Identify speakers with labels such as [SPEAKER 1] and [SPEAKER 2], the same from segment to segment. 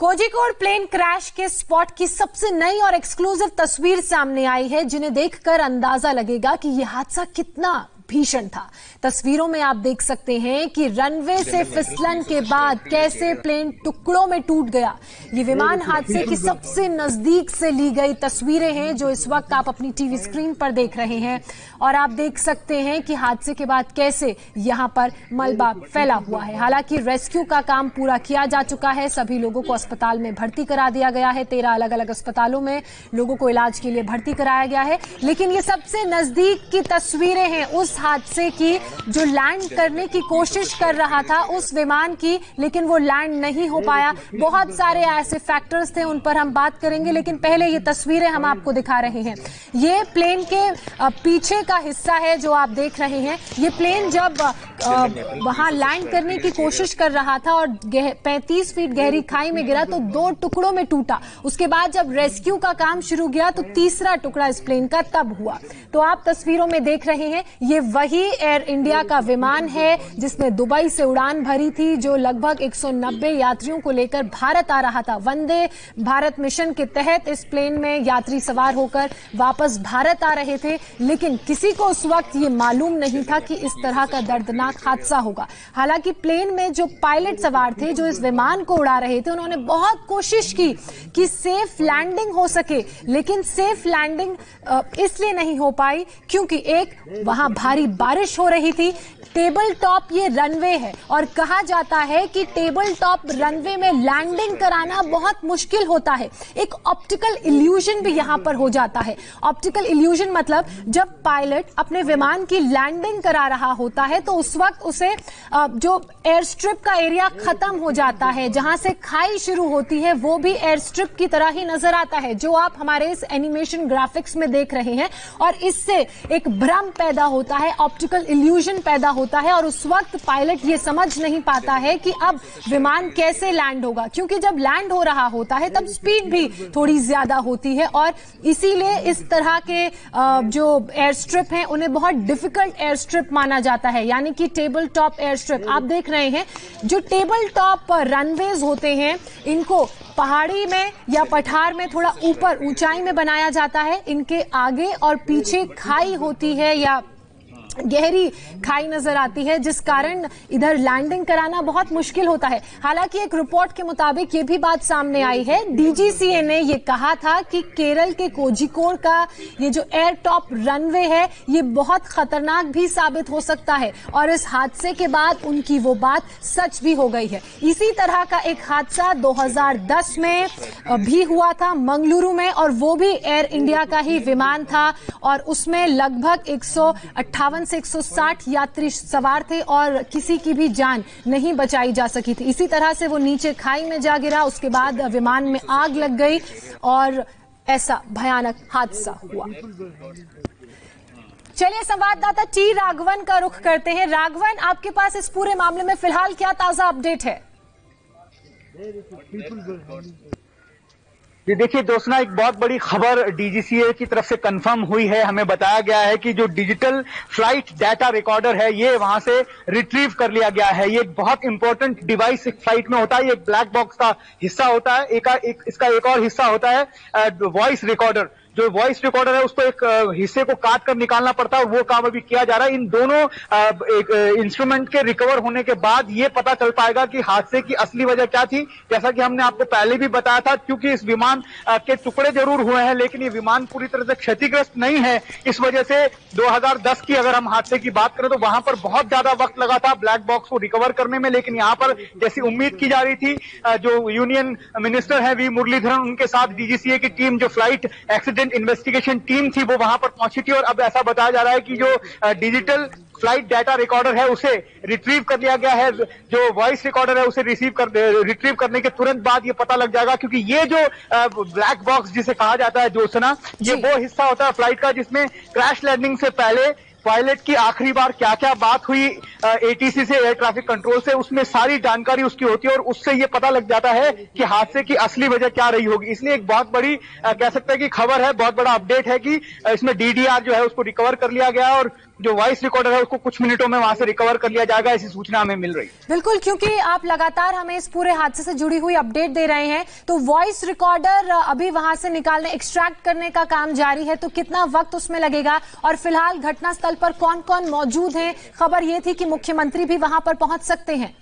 [SPEAKER 1] Kozhikode plane crash के spot की सबसे नई और एक्सक्लूसिव तस्वीर सामने आई है, जिन्हें देखकर अंदाजा लगेगा कि यह हादसा कितना भीषण था। तस्वीरों में आप देख सकते हैं कि रनवे से फिसलन के बाद कैसे प्लेन टुकड़ों में टूट गया। ये विमान हादसे की सबसे नजदीक से ली गई तस्वीरें हैं जो इस वक्त आप अपनी टीवी स्क्रीन पर देख रहे हैं, और आप देख सकते हैं कि हादसे के बाद कैसे यहां पर मलबा फैला हुआ है। हालांकि रेस्क्यू का काम पूरा किया जा चुका है, सभी लोगों को अस्पताल में भर्ती करा दिया गया है। 13 अलग अलग अस्पतालों में लोगों को इलाज के लिए भर्ती कराया गया है। लेकिन ये सबसे नजदीक की तस्वीरें हैं उस हादसे की जो लैंड करने की कोशिश कर रहा था उस विमान की, लेकिन वो लैंड नहीं हो पाया। बहुत सारे ऐसे फैक्टर्स थे, उन पर हम बात करेंगे, लेकिन पहले ये तस्वीरें हम आपको दिखा रहे हैं। ये प्लेन के पीछे का हिस्सा है जो आप देख रहे हैं। ये प्लेन जब वहां लैंड करने की कोशिश कर रहा था और 35 फीट गहरी खाई में गिरा तो 2 टुकड़ों में टूटा। उसके बाद जब रेस्क्यू का काम शुरू किया तो तीसरा टुकड़ा इस प्लेन का तब हुआ। तो आप तस्वीरों में देख रहे हैं, ये वही एयर इंडिया का विमान है जिसने दुबई से उड़ान भरी थी, जो लगभग 190 यात्रियों को लेकर भारत आ रहा था। वंदे भारत मिशन के तहत इस प्लेन में यात्री सवार होकर वापस भारत आ रहे थे, लेकिन किसी को उस वक्त ये मालूम नहीं था कि इस तरह का दर्दनाक हादसा होगा। हालांकि प्लेन में जो पायलट सवार थे जो इस विमान को उड़ा रहे थे, उन्होंने बहुत कोशिश की कि सेफ लैंडिंग हो सके, लेकिन सेफ लैंडिंग इसलिए नहीं हो पाई क्योंकि एक वहां भारी बारिश हो रही थी। टेबल टॉप ये रनवे है और कहा जाता है कि टेबल टॉप रनवे में लैंडिंग कराना बहुत मुश्किल होता है। एक ऑप्टिकल इल्यूजन भी यहां पर हो जाता है। ऑप्टिकल इल्यूजन मतलब जब पायलट अपने विमान की लैंडिंग करा रहा होता है तो उस वक्त उसे जो एयर स्ट्रिप का एरिया खत्म हो जाता है, जहां से खाई शुरू होती है वो भी एयर स्ट्रिप की तरह ही नजर आता है, जो आप हमारे इस एनिमेशन ग्राफिक्स में देख रहे हैं। और इससे एक भ्रम पैदा होता है, ऑप्टिकल इल्यूजन पैदा होता है, और उस वक्त पायलट ये समझ नहीं पाता है कि अब विमान कैसे लैंड होगा, क्योंकि जब लैंड हो रहा होता है तब स्पीड भी थोड़ी ज्यादा होती है, और इसीलिए इस तरह के जो एयर स्ट्रिप हैं उन्हें बहुत डिफिकल्ट एयर स्ट्रिप माना जाता है, यानी कि टेबल टॉप एयर स्ट्रिप। आप देख रहे हैं जो टेबल टॉप रनवेज होते हैं, इनको पहाड़ी में या पठार में थोड़ा ऊपर ऊंचाई में बनाया जाता है। इनके आगे और पीछे खाई होती है या गहरी खाई नजर आती है, जिस कारण इधर लैंडिंग कराना बहुत मुश्किल होता है। हालांकि एक रिपोर्ट के मुताबिक ये भी बात सामने आई है, डीजीसीए ने ये कहा था कि केरल के कोझिकोड का ये जो एयर टॉप रनवे है ये बहुत खतरनाक भी साबित हो सकता है, और इस हादसे के बाद उनकी वो बात सच भी हो गई है। इसी तरह का एक हादसा 2010 में भी हुआ था मंगलुरु में, और वो भी एयर इंडिया का ही विमान था, और उसमें लगभग 158 से 160 यात्री सवार थे और किसी की भी जान नहीं बचाई जा सकी थी। इसी तरह से वो नीचे खाई में जा गिरा, उसके बाद विमान में आग लग गई और ऐसा भयानक हादसा हुआ। चलिए संवाददाता टी राघवन का रुख करते हैं। राघवन, आपके पास इस पूरे मामले में फिलहाल क्या ताजा अपडेट है?
[SPEAKER 2] ये देखिए दोस्तों, एक बहुत बड़ी खबर डीजीसीए की तरफ से कंफर्म हुई है। हमें बताया गया है कि जो डिजिटल फ्लाइट डाटा रिकॉर्डर है ये वहां से रिट्रीव कर लिया गया है। ये एक बहुत इंपॉर्टेंट डिवाइस फ्लाइट में होता है, ये एक ब्लैक बॉक्स का हिस्सा होता है। इसका एक और हिस्सा होता है वॉइस रिकॉर्डर। जो वॉइस रिकॉर्डर है उसको एक हिस्से को काट कर निकालना पड़ता है, वो काम अभी किया जा रहा है। इन दोनों इंस्ट्रूमेंट के रिकवर होने के बाद ये पता चल पाएगा कि हादसे की असली वजह क्या थी। जैसा कि हमने आपको पहले भी बताया था, क्योंकि इस विमान के टुकड़े जरूर हुए हैं लेकिन ये विमान पूरी तरह से क्षतिग्रस्त नहीं है। इस वजह से 2010 की अगर हम हादसे की बात करें तो वहां पर बहुत ज्यादा वक्त लगा था ब्लैक बॉक्स को रिकवर करने में, लेकिन यहाँ पर जैसी उम्मीद की जा रही थी, जो यूनियन मिनिस्टर है वी मुरलीधरन, उनके साथ डीजीसीए की टीम, जो फ्लाइट एक्सीडेंट इन्वेस्टिगेशन टीम थी, वो वहां पर पहुंची थी। और अब ऐसा बताया जा रहा है कि जो डिजिटल फ्लाइट डाटा रिकॉर्डर है उसे रिट्रीव कर लिया गया है। जो वॉइस रिकॉर्डर है उसे रिट्रीव करने के तुरंत बाद ये पता लग जाएगा, क्योंकि ये जो ब्लैक बॉक्स जिसे कहा जाता है ज्योत्सना, ये वो हिस्सा होता है फ्लाइट का जिसमें क्रैश लैंडिंग से पहले पायलट की आखिरी बार क्या क्या बात हुई एटीसी से, एयर ट्रैफिक कंट्रोल से, उसमें सारी जानकारी उसकी होती है और उससे ये पता लग जाता है कि हादसे की असली वजह क्या रही होगी। इसलिए एक बहुत बड़ी कह सकते हैं कि खबर है, बहुत बड़ा अपडेट है कि इसमें डीडीआर जो है उसको रिकवर कर लिया गया और जो वॉइस रिकॉर्डर है उसको कुछ मिनटों में वहां से रिकवर कर लिया जाएगा, ऐसी सूचना हमें मिल रही है।
[SPEAKER 1] बिल्कुल, क्योंकि आप लगातार हमें इस पूरे हादसे से जुड़ी हुई अपडेट दे रहे हैं, तो वॉइस रिकॉर्डर अभी वहां से निकालने, एक्सट्रैक्ट करने का काम जारी है, तो कितना वक्त उसमें लगेगा और फिलहाल घटनास्थल पर कौन कौन मौजूद है? खबर यह थी कि मुख्यमंत्री भी वहां पर पहुंच सकते हैं।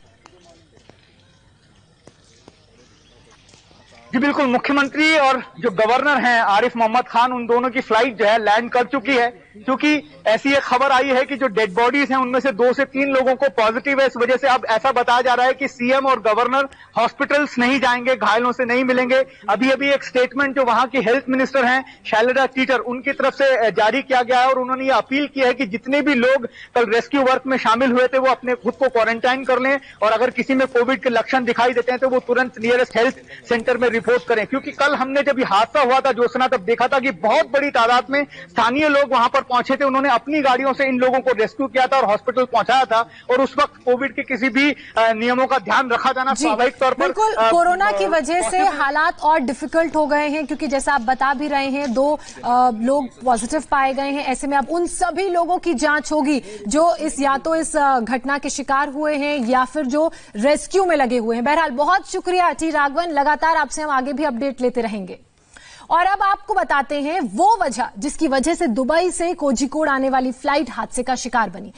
[SPEAKER 2] जी बिल्कुल, मुख्यमंत्री और जो गवर्नर हैं आरिफ मोहम्मद खान, उन दोनों की फ्लाइट जो है लैंड कर चुकी है, क्योंकि ऐसी एक खबर आई है कि जो डेड बॉडीज हैं उनमें से 2 से 3 लोगों को पॉजिटिव है। इस वजह से अब ऐसा बताया जा रहा है कि सीएम और गवर्नर हॉस्पिटल्स नहीं जाएंगे, घायलों से नहीं मिलेंगे। अभी अभी एक स्टेटमेंट जो वहां की हेल्थ मिनिस्टर हैं शैलजा टीटर, उनकी तरफ से जारी किया गया है और उन्होंने ये अपील की है कि जितने भी लोग कल रेस्क्यू वर्क में शामिल हुए थे वो अपने खुद को क्वारंटाइन कर लें और अगर किसी में कोविड के लक्षण दिखाई देते हैं तो वो तुरंत नियरेस्ट हेल्थ सेंटर में रिपोर्ट करें। क्योंकि कल हमने जब ये हादसा हुआ था ज्योत्सना, तब देखा था कि बहुत बड़ी तादाद में स्थानीय लोग वहां पर पहुंचे थे, उन्होंने अपनी गाड़ियों से इन लोगों को रेस्क्यू किया था और हॉस्पिटल पहुंचाया था और उस वक्त कोविड के किसी भी नियमों का ध्यान रखा जाना स्वाभाविक तौर पर।
[SPEAKER 1] बिल्कुल, कोरोना की वजह से हालात और डिफिकल्ट हो गए हैं, क्योंकि जैसा आप बता भी रहे हैं 2 लोग पॉजिटिव पाए गए हैं। ऐसे में अब उन सभी लोगों की जांच होगी जो या तो इस घटना के शिकार हुए हैं या फिर जो रेस्क्यू में लगे हुए हैं। बहरहाल बहुत शुक्रिया टी राघवन, लगातार आपसे हम आगे भी अपडेट लेते रहेंगे। और अब आपको बताते हैं वो वजह जिसकी वजह से दुबई से कोझिकोड आने वाली फ्लाइट हादसे का शिकार बनी।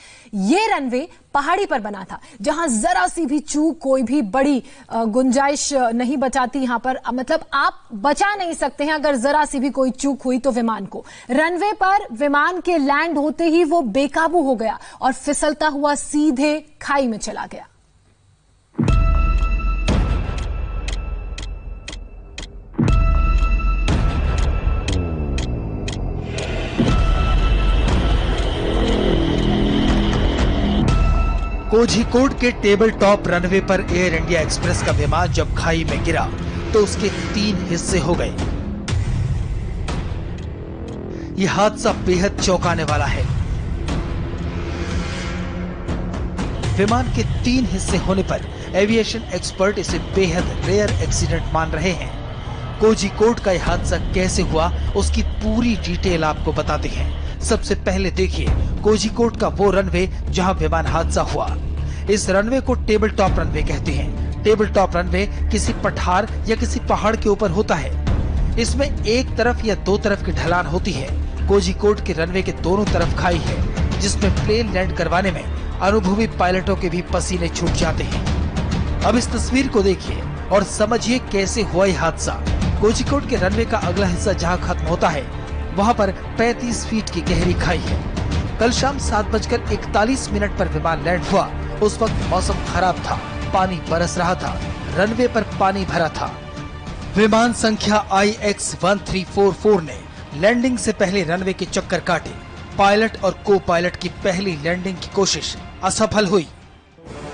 [SPEAKER 1] ये रनवे पहाड़ी पर बना था जहां जरा सी भी चूक, कोई भी बड़ी गुंजाइश नहीं बचाती। यहां पर मतलब आप बचा नहीं सकते हैं अगर जरा सी भी कोई चूक हुई तो विमान को। रनवे पर विमान के लैंड होते ही वो बेकाबू हो गया और फिसलता हुआ सीधे खाई में चला गया।
[SPEAKER 3] कोझिकोड के टेबल टॉप रनवे पर एयर इंडिया एक्सप्रेस का विमान जब खाई में गिरा तो उसके 3 हिस्से हो गए। यह हादसा बेहद चौंकाने वाला है। विमान के 3 हिस्से होने पर एविएशन एक्सपर्ट इसे बेहद रेयर एक्सीडेंट मान रहे हैं। कोझिकोड का यह हादसा कैसे हुआ उसकी पूरी डिटेल आपको बताते हैं। सबसे पहले देखिए कोझिकोड का वो रनवे जहां विमान हादसा हुआ। इस रनवे को टेबल टॉप रनवे कहते हैं। टेबल टॉप रनवे किसी पठार या किसी पहाड़ के ऊपर होता है। इसमें एक तरफ या 2 तरफ की ढलान होती है। कोझिकोड के रनवे के दोनों तरफ खाई है जिसमें प्लेन लैंड करवाने में अनुभवी पायलटों के भी पसीने छूट जाते हैं। अब इस तस्वीर को देखिए और समझिए कैसे हुआ यह हादसा। कोझिकोड के रनवे का अगला हिस्सा जहां खत्म होता है वहां पर 35 फीट की गहरी खाई है। कल शाम 7:41 पर विमान लैंड हुआ। उस वक्त मौसम खराब था, पानी बरस रहा था, रनवे पर पानी भरा था। विमान संख्या IX1344 ने लैंडिंग से पहले रनवे के चक्कर काटे। पायलट और को पायलट की पहली लैंडिंग की कोशिश असफल हुई।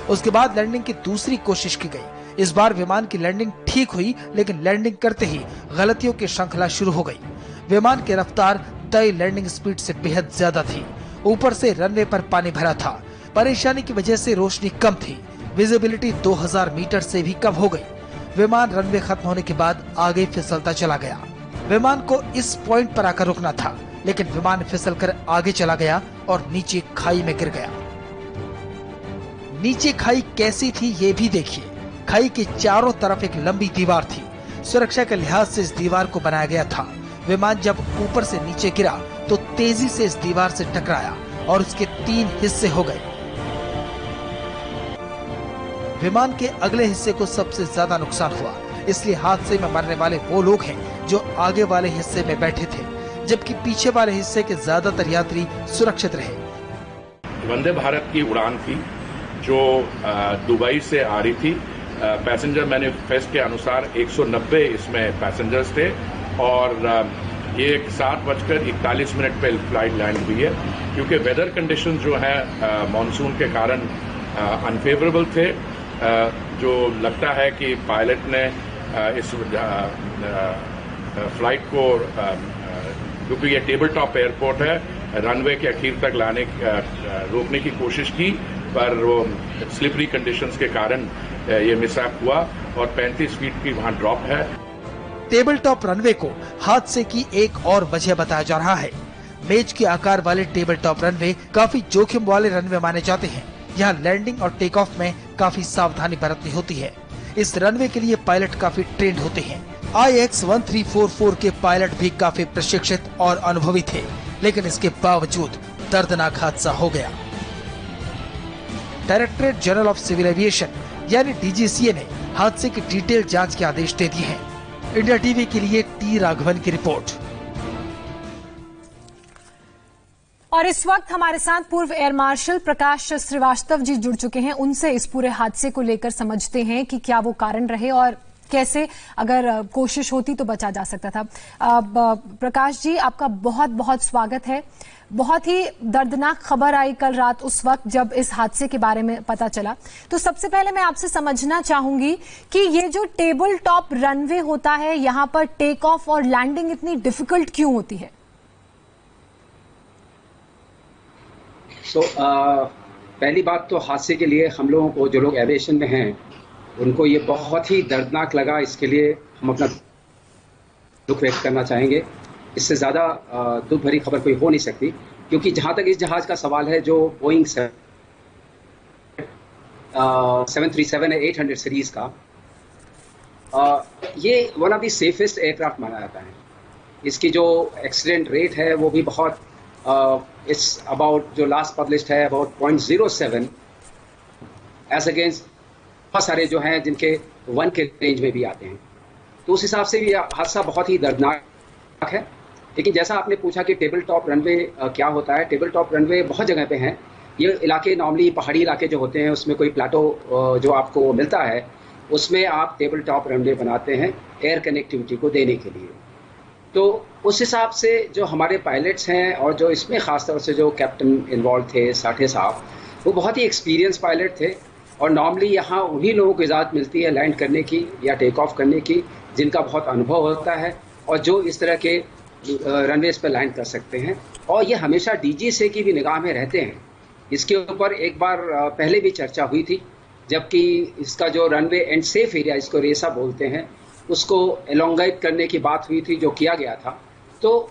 [SPEAKER 3] उसके बाद लैंडिंग की दूसरी कोशिश की गई। इस बार विमान की लैंडिंग ठीक हुई, लेकिन लैंडिंग करते ही गलतियों की श्रृंखला शुरू हो गई। विमान की रफ्तार तय लैंडिंग स्पीड से बेहद ज्यादा थी। ऊपर से रनवे पर पानी भरा था। परेशानी की वजह से रोशनी कम थी। विजिबिलिटी 2000 मीटर से भी कम हो गई। विमान रनवे खत्म होने के बाद आगे फिसलता चला गया। विमान को इस पॉइंट पर आकर रुकना था, लेकिन विमान फिसलकर आगे चला गया और नीचे खाई में गिर गया। नीचे खाई कैसी थी ये भी देखिए। खाई के चारों तरफ एक लंबी दीवार थी। सुरक्षा के लिहाज से इस दीवार को बनाया गया था। विमान जब ऊपर से नीचे गिरा तो तेजी से इस दीवार से टकराया और उसके 3 हिस्से हो गए। विमान के अगले हिस्से को सबसे ज्यादा नुकसान हुआ, इसलिए हादसे में मरने वाले वो लोग हैं जो आगे वाले हिस्से में बैठे थे, जबकि पीछे वाले हिस्से के ज्यादातर यात्री सुरक्षित रहे।
[SPEAKER 4] वंदे भारत की उड़ान थी जो दुबई से आ रही थी। पैसेंजर मैनिफेस्ट के अनुसार 190 इसमें पैसेंजर्स थे और ये 7:41 पे फ्लाइट लैंड हुई है। क्योंकि वेदर कंडीशन जो है मॉनसून के कारण अनफेवरेबल थे, जो लगता है कि पायलट ने इस फ्लाइट को, क्योंकि ये टेबल टॉप एयरपोर्ट है, रनवे के अखीर तक रोकने की कोशिश की, पर वो स्लिपरी कंडीशंस के कारण ये मिसअप हुआ और 35 फीट की वहां ड्रॉप है।
[SPEAKER 3] टेबल टॉप रनवे को हादसे की एक और वजह बताया जा रहा है। मेज के आकार वाले टेबल टॉप रनवे काफी जोखिम वाले रनवे माने जाते हैं। यहाँ लैंडिंग और टेक ऑफ में काफी सावधानी बरतनी होती है। इस रनवे के लिए पायलट काफी ट्रेंड होते हैं। IX-1344 के पायलट भी काफी प्रशिक्षित और अनुभवी थे, लेकिन इसके बावजूद दर्दनाक हादसा हो गया। Directorate general of civil aviation यानी DGCA ने हादसे की डिटेल जांच के आदेश दे दिए हैं। इंडिया टीवी के लिए टी राघवन की रिपोर्ट।
[SPEAKER 1] और इस वक्त हमारे साथ पूर्व एयर मार्शल प्रकाश श्रीवास्तव जी जुड़ चुके हैं। उनसे इस पूरे हादसे को लेकर समझते हैं कि क्या वो कारण रहे और कैसे अगर कोशिश होती तो बचा जा सकता था। प्रकाश जी, आपका बहुत बहुत स्वागत है। बहुत ही दर्दनाक खबर आई कल रात उस वक्त जब इस हादसे के बारे में पता चला। तो सबसे पहले मैं आपसे समझना चाहूंगी कि ये जो टेबल टॉप रनवे होता है, यहाँ पर टेक ऑफ और लैंडिंग इतनी डिफिकल्ट क्यों होती है?
[SPEAKER 5] पहली बात तो हादसे के लिए हम लोगों को, जो लोग एविएशन में हैं, उनको ये बहुत ही दर्दनाक लगा। इसके लिए हम अपना दुख व्यक्त करना चाहेंगे। इससे ज़्यादा दुख भरी खबर कोई हो नहीं सकती, क्योंकि जहाँ तक इस जहाज़ का सवाल है, जो बोइंग 737 है 800 सीरीज़ का, ये one of the safest aircraft माना जाता है। इसकी जो एक्सीडेंट रेट है वो भी बहुत इट्स अबाउट, जो लास्ट पब्लिश्ड है, अबाउट 0.07 एज अगेंस्ट बहुत सारे जो हैं जिनके 1 के रेंज में भी आते हैं। तो उस हिसाब से भी हादसा बहुत ही दर्दनाक है। लेकिन जैसा आपने पूछा कि टेबल टॉप रनवे क्या होता है, टेबल टॉप रनवे बहुत जगह पे हैं। ये इलाके नॉर्मली पहाड़ी इलाके जो होते हैं, उसमें कोई प्लाटो जो आपको मिलता है, उसमें आप टेबल टॉप रनवे बनाते हैं एयर कनेक्टिविटी को देने के लिए। तो उस हिसाब से जो हमारे पायलट्स हैं और जो इसमें ख़ासतौर से जो कैप्टन इन्वॉल्व थे, साठे साहब, वो बहुत ही एक्सपीरियंस पायलट थे। और नॉर्मली यहाँ उन्हीं लोगों को इजाज़त मिलती है लैंड करने की या टेक ऑफ करने की, जिनका बहुत अनुभव होता है और जो इस तरह के रनवेज पर लैंड कर सकते हैं। और ये हमेशा DGCA की भी निगाह में रहते हैं। इसके ऊपर एक बार पहले भी चर्चा हुई थी, जबकि इसका जो रनवे एंड सेफ एरिया, इसको रेसा बोलते हैं, उसको एलोंगेट करने की बात हुई थी, जो किया गया था। तो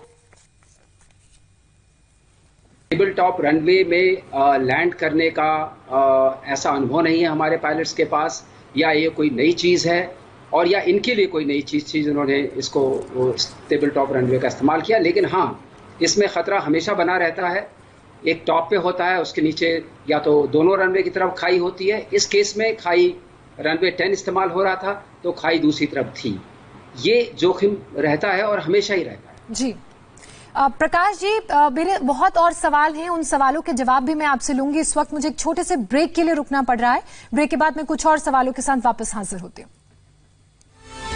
[SPEAKER 5] टेबल टॉप रनवे में लैंड करने का ऐसा अनुभव नहीं है हमारे पायलट्स के पास, या ये कोई नई चीज़ है, और या इनके लिए कोई नई चीज़ थी जिन्होंने इसको टेबल टॉप रनवे का इस्तेमाल किया। लेकिन हाँ, इसमें ख़तरा हमेशा बना रहता है। एक टॉप पे होता है, उसके नीचे या तो दोनों रनवे की तरफ खाई होती है। इस केस में खाई रनवे 10 इस्तेमाल हो रहा था, तो खाई दूसरी तरफ थी। ये जोखिम रहता है और हमेशा ही रहता है।
[SPEAKER 1] जी प्रकाश जी, मेरे बहुत और सवाल हैं, उन सवालों के जवाब भी मैं आपसे लूंगी। इस वक्त मुझे एक छोटे से ब्रेक के लिए रुकना पड़ रहा है। ब्रेक के बाद मैं कुछ और सवालों के साथ वापस हाजिर होती हूँ।